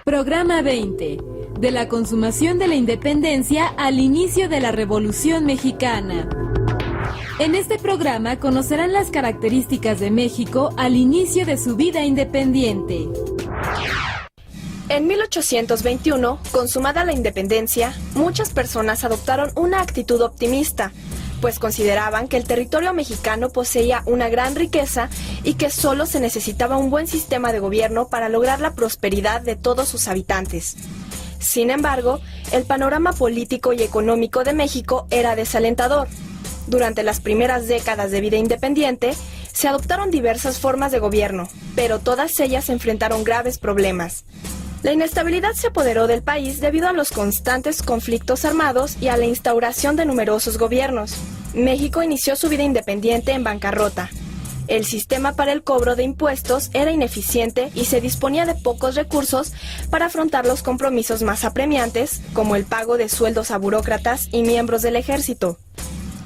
Programa 20. De la consumación de la independencia al inicio de la Revolución Mexicana. En este programa conocerán las características de México al inicio de su vida independiente. En 1821, consumada la independencia, muchas personas adoptaron una actitud optimista, pues consideraban que el territorio mexicano poseía una gran riqueza y que solo se necesitaba un buen sistema de gobierno para lograr la prosperidad de todos sus habitantes. Sin embargo, el panorama político y económico de México era desalentador. Durante las primeras décadas de vida independiente, se adoptaron diversas formas de gobierno, pero todas ellas enfrentaron graves problemas. La inestabilidad se apoderó del país debido a los constantes conflictos armados y a la instauración de numerosos gobiernos. México inició su vida independiente en bancarrota. El sistema para el cobro de impuestos era ineficiente y se disponía de pocos recursos para afrontar los compromisos más apremiantes, como el pago de sueldos a burócratas y miembros del ejército.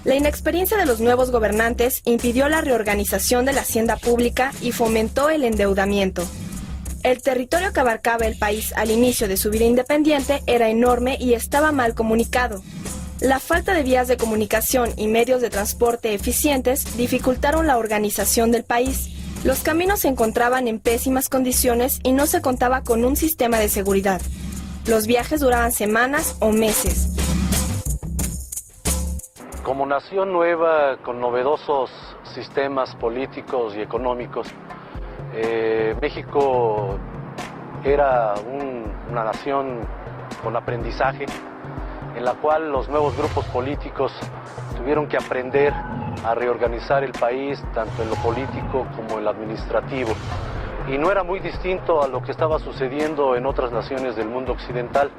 La inexperiencia de los nuevos gobernantes impidió la reorganización de la hacienda pública y fomentó el endeudamiento. El territorio que abarcaba el país al inicio de su vida independiente era enorme y estaba mal comunicado. La falta de vías de comunicación y medios de transporte eficientes dificultaron la organización del país. Los caminos se encontraban en pésimas condiciones y no se contaba con un sistema de seguridad. Los viajes duraban semanas o meses. Como nación nueva, con novedosos sistemas políticos y económicos, México era una nación con aprendizaje, en la cual los nuevos grupos políticos tuvieron que aprender a reorganizar el país, tanto en lo político como en lo administrativo. Y no era muy distinto a lo que estaba sucediendo en otras naciones del mundo occidental,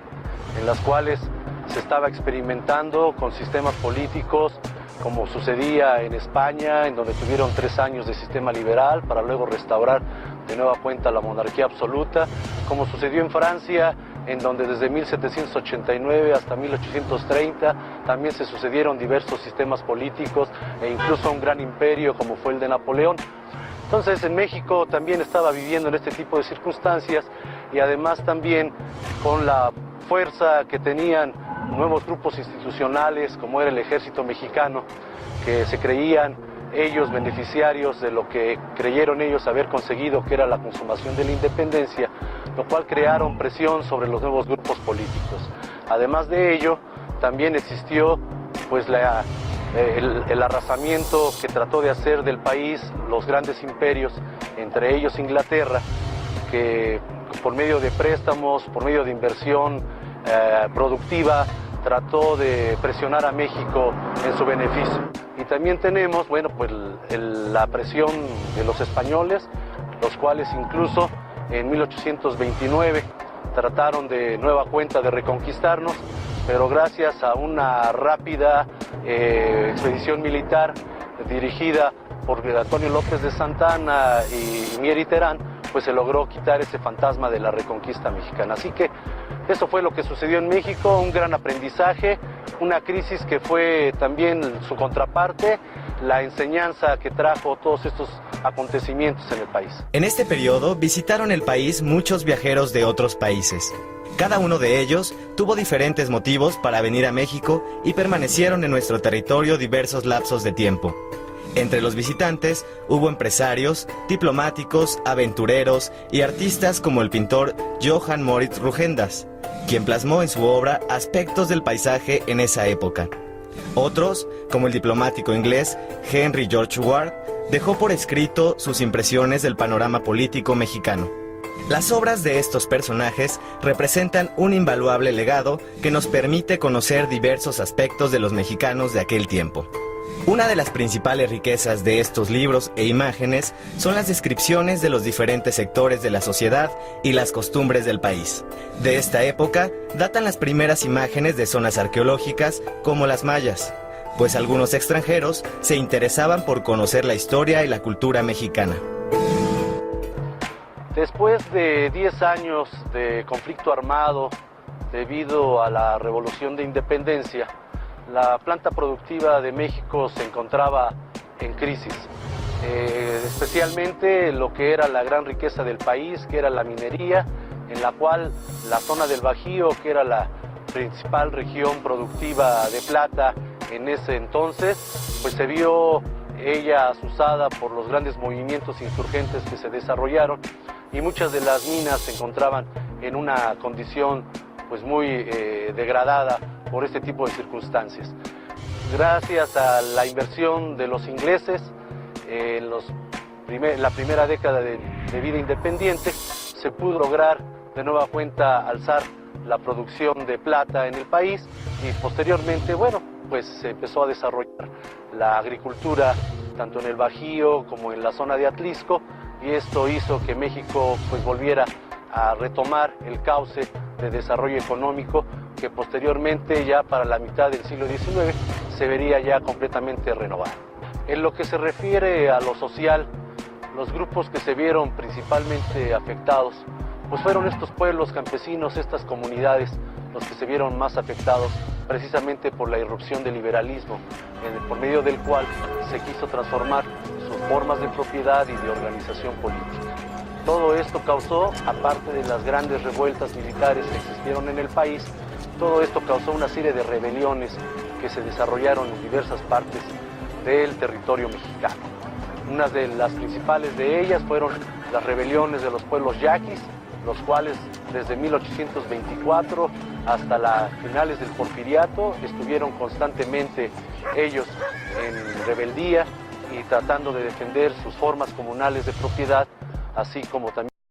en las cuales se estaba experimentando con sistemas políticos, como sucedía en España, en donde tuvieron 3 años de sistema liberal para luego restaurar de nueva cuenta la monarquía absoluta, como sucedió en Francia, en donde desde 1789 hasta 1830 también se sucedieron diversos sistemas políticos e incluso un gran imperio como fue el de Napoleón. Entonces en México también estaba viviendo en este tipo de circunstancias y además también con la fuerza que tenían nuevos grupos institucionales como era el ejército mexicano, que se creían ellos beneficiarios de lo que creyeron ellos haber conseguido, que era la consumación de la independencia, lo cual crearon presión sobre los nuevos grupos políticos. Además de ello, también existió pues el arrasamiento que trató de hacer del país los grandes imperios, entre ellos Inglaterra, que por medio de préstamos, por medio de inversión productiva, trató de presionar a México en su beneficio. Y también tenemos, bueno, pues la presión de los españoles, los cuales incluso en 1829 trataron de nueva cuenta de reconquistarnos, pero gracias a una rápida expedición militar dirigida por Antonio López de Santana y Mier y Terán, pues se logró quitar ese fantasma de la reconquista mexicana. Así que eso fue lo que sucedió en México, un gran aprendizaje, una crisis que fue también su contraparte, la enseñanza que trajo todos estos acontecimientos en el país. En este periodo visitaron el país muchos viajeros de otros países. Cada uno de ellos tuvo diferentes motivos para venir a México y permanecieron en nuestro territorio diversos lapsos de tiempo. Entre los visitantes hubo empresarios, diplomáticos, aventureros y artistas como el pintor Johann Moritz Rugendas, quien plasmó en su obra aspectos del paisaje en esa época. Otros, como el diplomático inglés Henry George Ward, dejó por escrito sus impresiones del panorama político mexicano. Las obras de estos personajes representan un invaluable legado que nos permite conocer diversos aspectos de los mexicanos de aquel tiempo. Una de las principales riquezas de estos libros e imágenes son las descripciones de los diferentes sectores de la sociedad y las costumbres del país. De esta época datan las primeras imágenes de zonas arqueológicas como las mayas, pues algunos extranjeros se interesaban por conocer la historia y la cultura mexicana. Después de 10 años de conflicto armado debido a la Revolución de Independencia, la planta productiva de México se encontraba en crisis, especialmente lo que era la gran riqueza del país, que era la minería, en la cual la zona del Bajío, que era la principal región productiva de plata en ese entonces, pues se vio ella asusada por los grandes movimientos insurgentes que se desarrollaron, y muchas de las minas se encontraban en una condición pues muy degradada por este tipo de circunstancias. Gracias a la inversión de los ingleses en la primera década de vida independiente, se pudo lograr de nueva cuenta alzar la producción de plata en el país, y posteriormente, bueno, pues se empezó a desarrollar la agricultura tanto en el Bajío como en la zona de Atlisco, y esto hizo que México pues volviera a retomar el cauce de desarrollo económico que posteriormente, ya para la mitad del siglo XIX, se vería ya completamente renovado. En lo que se refiere a lo social, los grupos que se vieron principalmente afectados pues fueron estos pueblos campesinos, estas comunidades, los que se vieron más afectados precisamente por la irrupción del liberalismo, por medio del cual se quiso transformar sus formas de propiedad y de organización política. Todo esto causó, aparte de las grandes revueltas militares que existieron en el país, todo esto causó una serie de rebeliones que se desarrollaron en diversas partes del territorio mexicano. Una de las principales de ellas fueron las rebeliones de los pueblos yaquis, los cuales desde 1824 hasta las finales del Porfiriato estuvieron constantemente ellos en rebeldía y tratando de defender sus formas comunales de propiedad, así como también